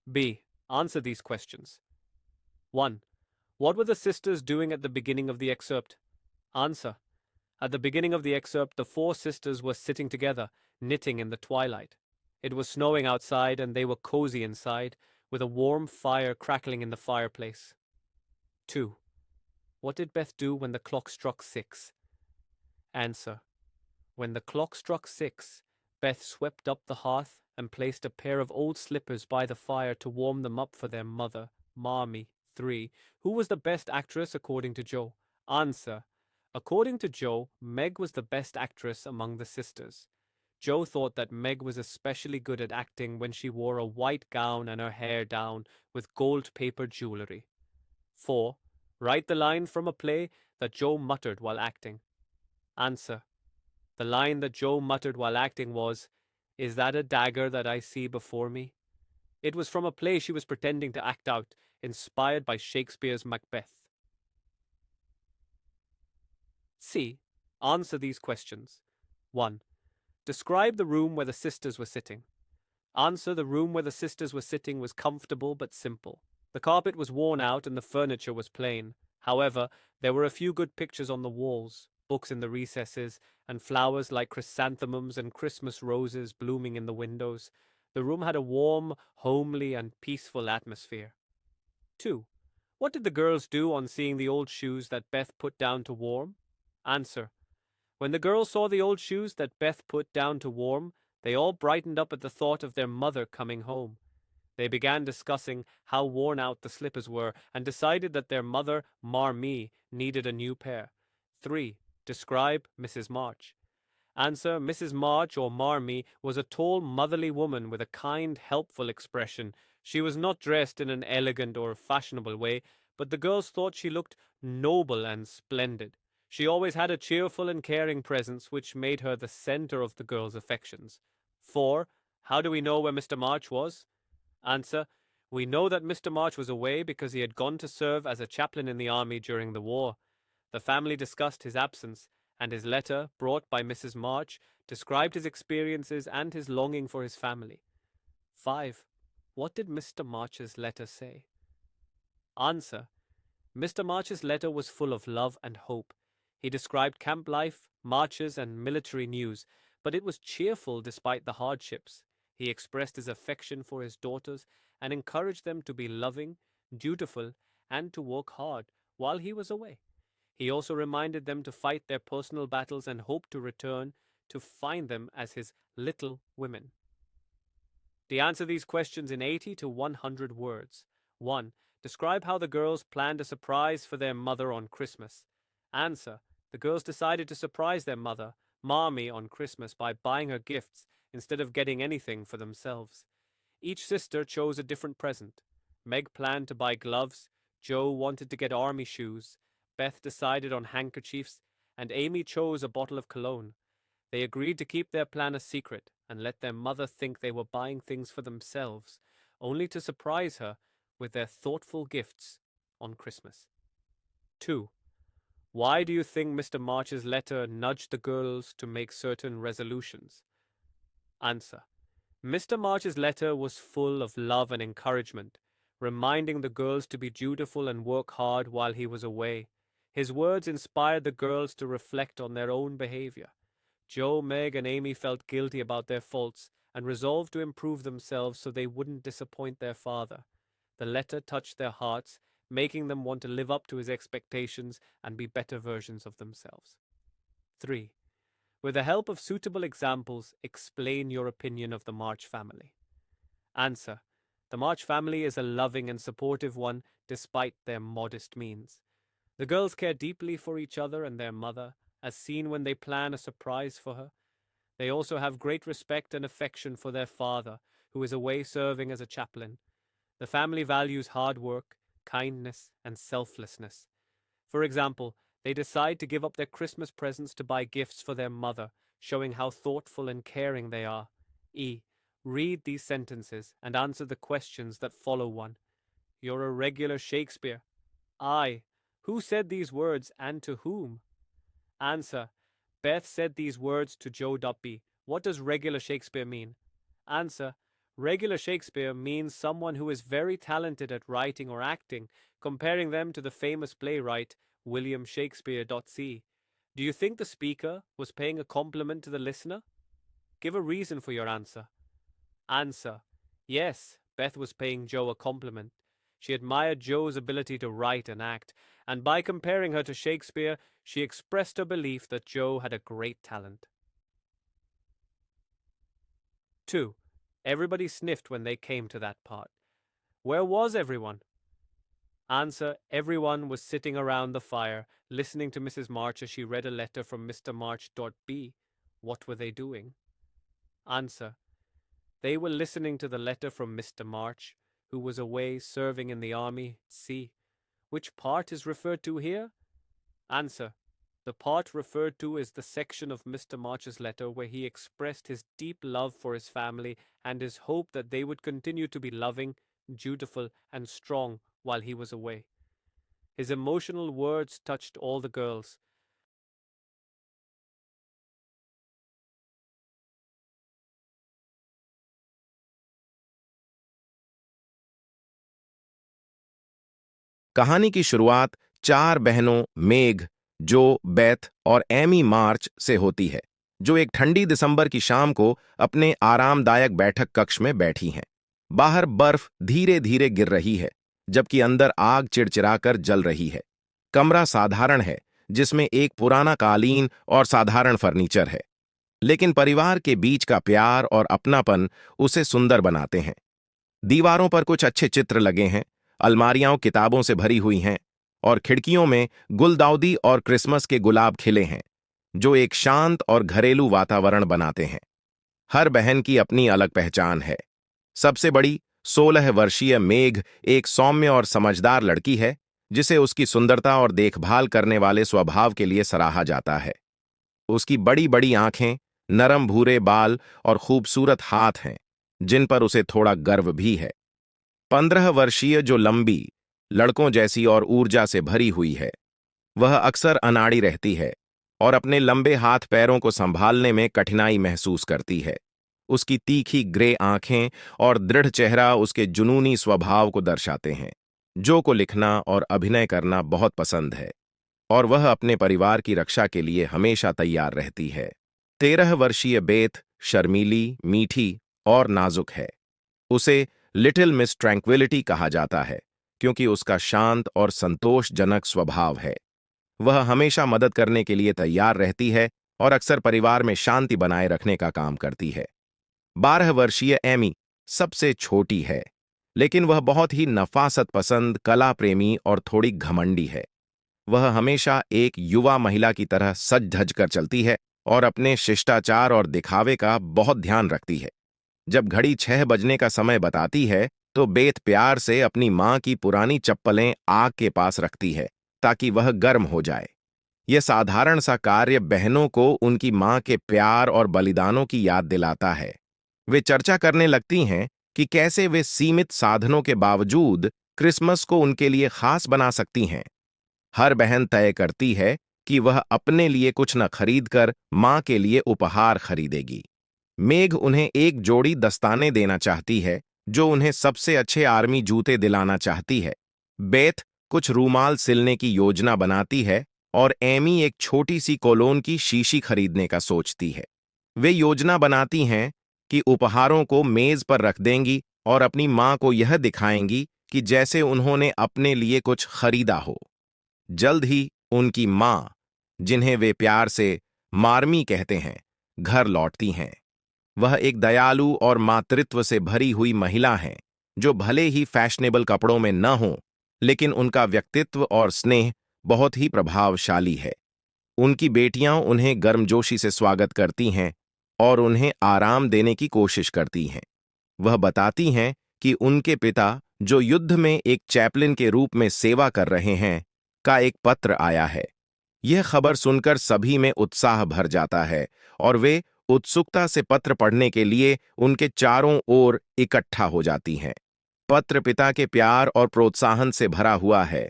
B. Answer these questions. 1. What were the sisters doing at the beginning of the excerpt? Answer. At the beginning of the excerpt, the four sisters were sitting together, knitting in the twilight. It was snowing outside, and they were cozy inside, with a warm fire crackling in the fireplace. 2. What did Beth do when the clock struck 6? Answer. When the clock struck 6, Beth swept up the hearth and placed a pair of old slippers by the fire to warm them up for their mother, Marmee. 3. Who was the best actress according to Joe? Answer. According to Joe, Meg was the best actress among the sisters. Joe thought that Meg was especially good at acting when she wore a white gown and her hair down with gold paper jewelry. 4. Write the line from a play that Joe muttered while acting. Answer. The line that Joe muttered while acting was, "Is that a dagger that I see before me?" It was from a play she was pretending to act out, inspired by Shakespeare's Macbeth. C. Answer these questions. 1. Describe the room where the sisters were sitting. Answer. The room where the sisters were sitting was comfortable but simple. The carpet was worn out and the furniture was plain. However, there were a few good pictures on the walls, books in the recesses, and flowers like chrysanthemums and Christmas roses blooming in the windows. The room had a warm, homely, and peaceful atmosphere. 2. What did the girls do on seeing the old shoes that Beth put down to warm? Answer. When the girls saw the old shoes that Beth put down to warm, they all brightened up at the thought of their mother coming home. They began discussing how worn out the slippers were and decided that their mother, Marmee, needed a new pair. 3. Describe Mrs. March. Answer. Mrs. March, or Marmee, was a tall, motherly woman with a kind, helpful expression. She was not dressed in an elegant or fashionable way, but the girls thought she looked noble and splendid. She always had a cheerful and caring presence which made her the center of the girls' affections. 4. How do we know where Mr. March was? Answer. We know that Mr. March was away because he had gone to serve as a chaplain in the army during the war. The family discussed his absence, and his letter, brought by Mrs. March, described his experiences and his longing for his family. 5. What did Mr. March's letter say? Answer. Mr. March's letter was full of love and hope. He described camp life, marches, and military news, but it was cheerful despite the hardships. He expressed his affection for his daughters and encouraged them to be loving, dutiful, and to work hard while he was away. He also reminded them to fight their personal battles and hoped to return to find them as his little women. To answer these questions in 80 to 100 words. 1. Describe how the girls planned a surprise for their mother on Christmas. Answer. The girls decided to surprise their mother, Marmee, on Christmas by buying her gifts instead of getting anything for themselves. Each sister chose a different present. Meg planned to buy gloves, Joe wanted to get army shoes, Beth decided on handkerchiefs, and Amy chose a bottle of cologne. They agreed to keep their plan a secret and let their mother think they were buying things for themselves, only to surprise her with their thoughtful gifts on Christmas. 2. Why do you think Mr. March's letter nudged the girls to make certain resolutions? Answer. Mr. March's letter was full of love and encouragement, reminding the girls to be dutiful and work hard while he was away. His words inspired the girls to reflect on their own behavior. Joe, Meg, and Amy felt guilty about their faults and resolved to improve themselves so they wouldn't disappoint their father. The letter touched their hearts, making them want to live up to his expectations and be better versions of themselves. 3. With the help of suitable examples, explain your opinion of the March family. Answer. The March family is a loving and supportive one despite their modest means. The girls care deeply for each other and their mother, as seen when they plan a surprise for her. They also have great respect and affection for their father, who is away serving as a chaplain. The family values hard work, kindness, and selflessness. For example, they decide to give up their Christmas presents to buy gifts for their mother, showing how thoughtful and caring they are. E. Read these sentences and answer the questions that follow one. You're a regular Shakespeare. I. Who said these words and to whom? Answer. Beth said these words to Joe. What does regular Shakespeare mean? Answer. Regular Shakespeare means someone who is very talented at writing or acting, comparing them to the famous playwright William Shakespeare. C. Do you think the speaker was paying a compliment to the listener? Give a reason for your answer. Answer. Yes, Beth was paying Joe a compliment. She admired Joe's ability to write and act, and by comparing her to Shakespeare, she expressed her belief that Joe had a great talent. 2. Everybody sniffed when they came to that part. Where was everyone? Answer. Everyone was sitting around the fire, listening to Mrs. March as she read a letter from Mr. March. B. What were they doing? Answer. They were listening to the letter from Mr. March, who was away serving in the army. C. Which part is referred to here? Answer. The part referred to is the section of Mr. March's letter where he expressed his deep love for his family and his hope that they would continue to be loving, dutiful, and strong while he was away. His emotional words touched all the girls. कहानी की शुरुआत 4 बहनों मेघ, जो, Beth और Amy मार्च से होती है, जो एक ठंडी दिसंबर की शाम को अपने आरामदायक बैठक कक्ष में बैठी हैं। बाहर बर्फ धीरे धीरे गिर रही है, जबकि अंदर आग चिड़चिड़ाकर जल रही है। कमरा साधारण है, जिसमें एक पुराना कालीन और साधारण फर्नीचर है, लेकिन परिवार के बीच का प्यार और अपनापन उसे सुंदर बनाते हैं। दीवारों पर कुछ अच्छे चित्र लगे हैं, अलमारियां किताबों से भरी हुई हैं और खिड़कियों में गुलदाउदी और क्रिसमस के गुलाब खिले हैं, जो एक शांत और घरेलू वातावरण बनाते हैं। हर बहन की अपनी अलग पहचान है। सबसे बड़ी 16 वर्षीय मेघ एक सौम्य और समझदार लड़की है, जिसे उसकी सुंदरता और देखभाल करने वाले स्वभाव के लिए सराहा जाता है। उसकी बड़ी बड़ी आंखें, नरम भूरे बाल और खूबसूरत हाथ हैं, जिन पर उसे थोड़ा गर्व भी है। 15 वर्षीय जो लंबी, लड़कों जैसी और ऊर्जा से भरी हुई है, वह अक्सर अनाड़ी रहती है और अपने लंबे हाथ पैरों को संभालने में कठिनाई महसूस करती है। उसकी तीखी ग्रे आंखें और दृढ़ चेहरा उसके जुनूनी स्वभाव को दर्शाते हैं। जो को लिखना और अभिनय करना बहुत पसंद है और वह अपने परिवार की रक्षा के लिए हमेशा तैयार रहती है। 13 वर्षीय बेथ शर्मीली, मीठी और नाजुक है। उसे लिटिल मिस ट्रैंक्विलिटी कहा जाता है, क्योंकि उसका शांत और संतोषजनक स्वभाव है। वह हमेशा मदद करने के लिए तैयार रहती है और अक्सर परिवार में शांति बनाए रखने का काम करती है। 12 वर्षीय एमी सबसे छोटी है, लेकिन वह बहुत ही नफासत पसंद, कला प्रेमी और थोड़ी घमंडी है। वह हमेशा एक युवा महिला की तरह सजधज कर चलती है और अपने शिष्टाचार और दिखावे का बहुत ध्यान रखती है। जब घड़ी 6 बजने का समय बताती है, तो बेथ प्यार से अपनी मां की पुरानी चप्पलें आग के पास रखती है, ताकि वह गर्म हो जाए। यह साधारण सा कार्य बहनों को उनकी मां के प्यार और बलिदानों की याद दिलाता है। वे चर्चा करने लगती हैं कि कैसे वे सीमित साधनों के बावजूद क्रिसमस को उनके लिए खास बना सकती हैं। हर बहन तय करती है कि वह अपने लिए कुछ न खरीदकर मां के लिए उपहार खरीदेगी। मेघ उन्हें एक जोड़ी दस्ताने देना चाहती है, जो उन्हें सबसे अच्छे आर्मी जूते दिलाना चाहती है। बेथ कुछ रूमाल सिलने की योजना बनाती है और एमी एक छोटी सी कोलोन की शीशी खरीदने का सोचती है। वे योजना बनाती हैं कि उपहारों को मेज पर रख देंगी और अपनी मां को यह दिखाएंगी कि जैसे उन्होंने अपने लिए कुछ खरीदा हो। जल्द ही उनकी मां, जिन्हें वे प्यार से मार्मी कहते हैं, घर लौटती हैं। वह एक दयालु और मातृत्व से भरी हुई महिला हैं, जो भले ही फैशनेबल कपड़ों में न हों, लेकिन उनका व्यक्तित्व और स्नेह बहुत ही प्रभावशाली है। उनकी बेटियां उन्हें गर्मजोशी से स्वागत करती हैं और उन्हें आराम देने की कोशिश करती हैं। वह बताती हैं कि उनके पिता, जो युद्ध में एक चैपलिन के रूप में सेवा कर रहे हैं, का एक पत्र आया है। यह खबर सुनकर सभी में उत्साह भर जाता है और वे उत्सुकता से पत्र पढ़ने के लिए उनके चारों ओर इकट्ठा हो जाती हैं। पत्र पिता के प्यार और प्रोत्साहन से भरा हुआ है।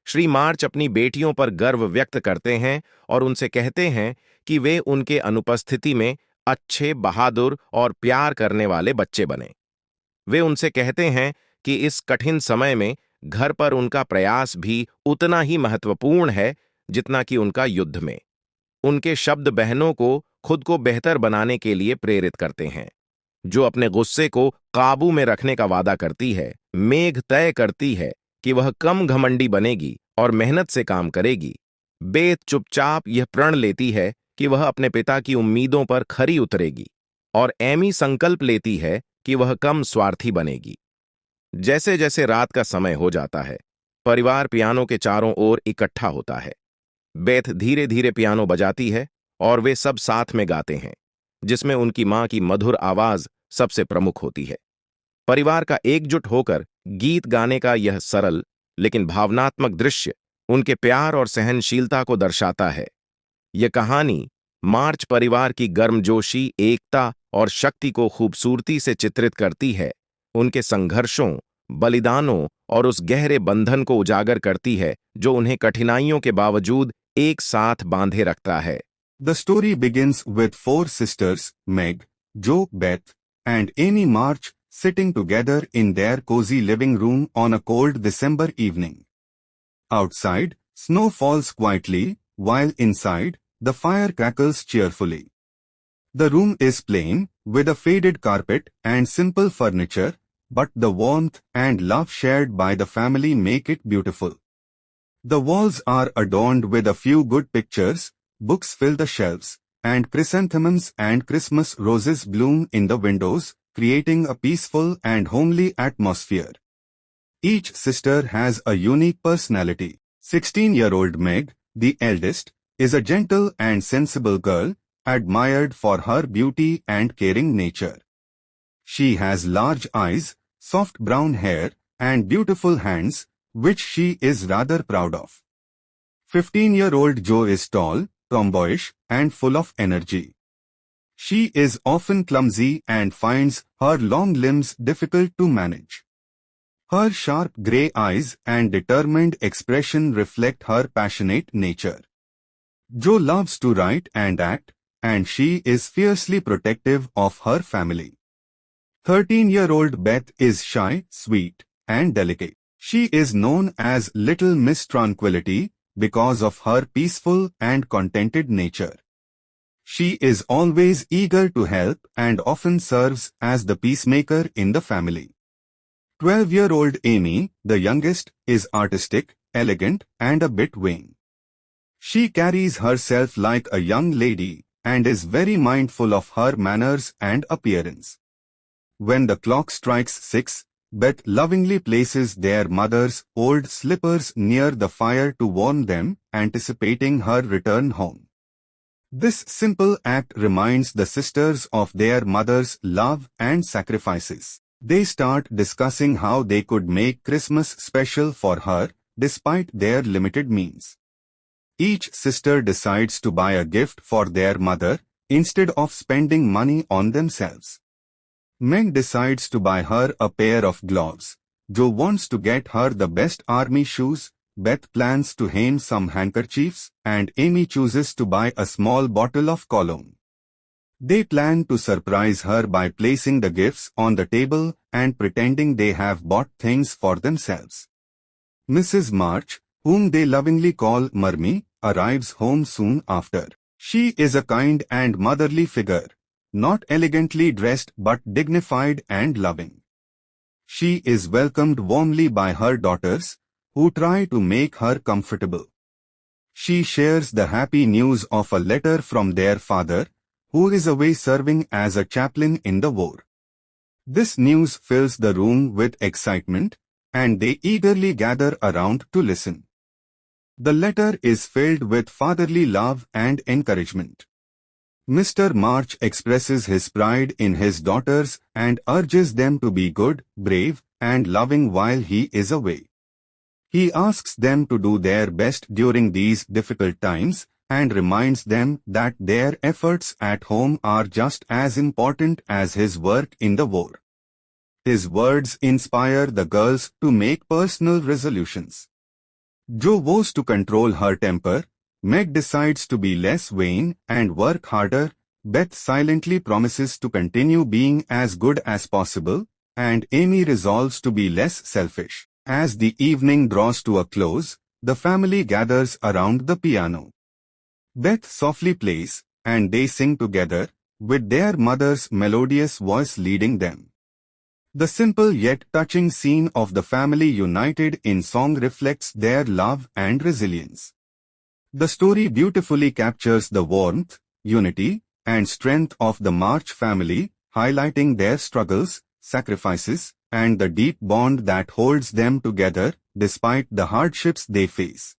श्री मार्च अपनी बेटियों पर गर्व व्यक्त करते हैं और उनसे कहते हैं कि वे उनके अनुपस्थिति में अच्छे, बहादुर और प्यार करने वाले बच्चे बने। वे उनसे कहते हैं कि इस कठिन समय में घर पर उनका प्रयास भी उतना ही महत्वपूर्ण है जितना कि उनका युद्ध में। उनके शब्द बहनों को खुद को बेहतर बनाने के लिए प्रेरित करते हैं। जो अपने गुस्से को काबू में रखने का वादा करती है, मेघ तय करती है कि वह कम घमंडी बनेगी और मेहनत से काम करेगी। बेत चुपचाप यह प्रण लेती है कि वह अपने पिता की उम्मीदों पर खरी उतरेगी, और एमी संकल्प लेती है कि वह कम स्वार्थी बनेगी। जैसे जैसे रात का समय हो जाता है, परिवार पियानो के चारों ओर इकट्ठा होता है। बेथ धीरे धीरे पियानो बजाती है और वे सब साथ में गाते हैं, जिसमें उनकी मां की मधुर आवाज सबसे प्रमुख होती है। परिवार का एकजुट होकर गीत गाने का यह सरल लेकिन भावनात्मक दृश्य उनके प्यार और सहनशीलता को दर्शाता है। यह कहानी मार्च परिवार की गर्मजोशी, एकता और शक्ति को खूबसूरती से चित्रित करती है। उनके संघर्षों, बलिदानों और उस गहरे बंधन को उजागर करती है जो उन्हें कठिनाइयों के बावजूद एक साथ बांधे रखता है। The story begins with four sisters, Meg, Jo, Beth, and Amy March, sitting together in their cozy living room on a cold December evening. Outside, snow falls quietly, while inside, the fire crackles cheerfully. The room is plain, with a faded carpet and simple furniture, but the warmth and love shared by the family make it beautiful. The walls are adorned with a few good pictures, books fill the shelves, and chrysanthemums and Christmas roses bloom in the windows, creating a peaceful and homely atmosphere. Each sister has a unique personality. 16-year-old Meg, the eldest, is a gentle and sensible girl, admired for her beauty and caring nature. She has large eyes, soft brown hair, and beautiful hands, which she is rather proud of. 15-year-old Jo is tall, tomboyish, and full of energy. She is often clumsy and finds her long limbs difficult to manage. Her sharp grey eyes and determined expression reflect her passionate nature. Jo loves to write and act, and she is fiercely protective of her family. 13-year-old Beth is shy, sweet, and delicate. She is known as Little Miss Tranquility because of her peaceful and contented nature. She is always eager to help and often serves as the peacemaker in the family. 12-year-old Amy, the youngest, is artistic, elegant, and a bit vain. She carries herself like a young lady and is very mindful of her manners and appearance. When the clock strikes 6, Beth lovingly places their mother's old slippers near the fire to warm them, anticipating her return home. This simple act reminds the sisters of their mother's love and sacrifices. They start discussing how they could make Christmas special for her, despite their limited means. Each sister decides to buy a gift for their mother, instead of spending money on themselves. Meg decides to buy her a pair of gloves. Jo wants to get her the best army shoes. Beth plans to hem some handkerchiefs, and Amy chooses to buy a small bottle of cologne. They plan to surprise her by placing the gifts on the table and pretending they have bought things for themselves. Mrs. March, whom they lovingly call Mummy, arrives home soon after. She is a kind and motherly figure, not elegantly dressed but dignified and loving. She is welcomed warmly by her daughters, who try to make her comfortable. She shares the happy news of a letter from their father, who is away serving as a chaplain in the war. This news fills the room with excitement, and they eagerly gather around to listen. The letter is filled with fatherly love and encouragement. Mr. March expresses his pride in his daughters and urges them to be good, brave, and loving while he is away. He asks them to do their best during these difficult times and reminds them that their efforts at home are just as important as his work in the war. His words inspire the girls to make personal resolutions. Jo vows to control her temper. Meg decides to be less vain and work harder. Beth silently promises to continue being as good as possible, and Amy resolves to be less selfish. As the evening draws to a close, the family gathers around the piano. Beth softly plays, and they sing together, with their mother's melodious voice leading them. The simple yet touching scene of the family united in song reflects their love and resilience. The story beautifully captures the warmth, unity, and strength of the March family, highlighting their struggles, sacrifices, and the deep bond that holds them together despite the hardships they face.